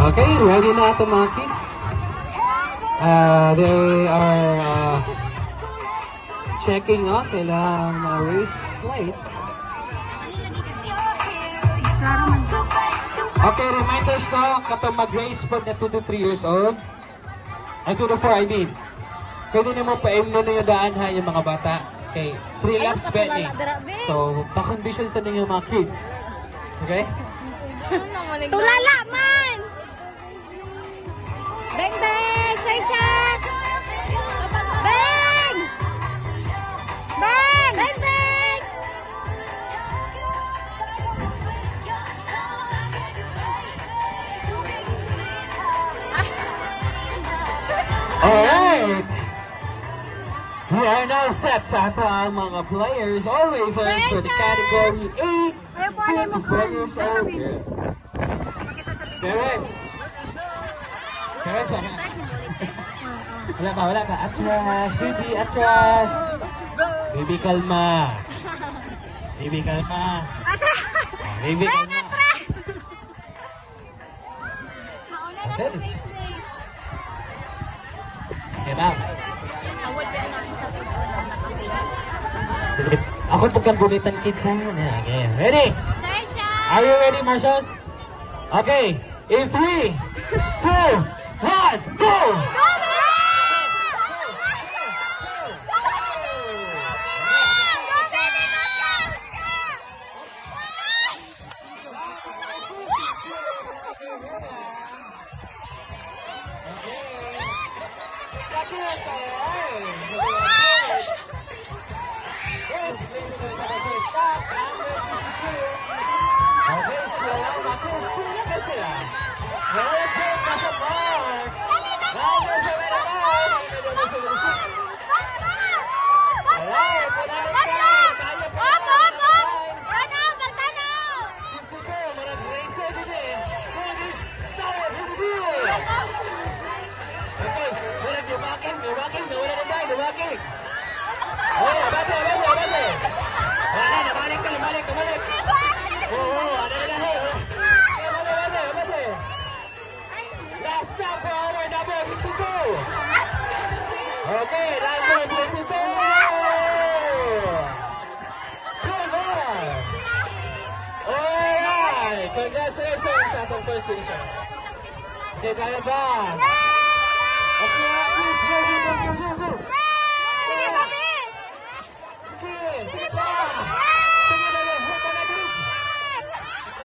Okay, ready na ito mga kids. They are checking out kailang race flight. Okay, reminders ko, kapag mag-race for the 2 to 3 years old, ay 2 to 4 I mean, pwede na mo pa-aim na yung daan ha yung mga bata. Okay, 3 laps betting. So, pakondisyon sa ninyo mga kids. Okay? Tulala man! Bang bang! Saisha! Bang! Bang! Bang bang! Alright! We are now set sa ating mga players, always for the category 8 to 12 years old. Correct. Correct. Wala ka. Atras, baby, atras. Baby, kalma. Baby, kalma. Atras! Baby, Bang! kalma. Atras! Okay. Okay, ma'am. Ako pagkagulitan kids ha. Okay, ready? Saisha! Are you ready, Marshals? Okay, in 3, 2, 1, go! Okay, number 22! Come on! Alright! Congratulations sa ating first position. Okay, tayo ba? Okay, go!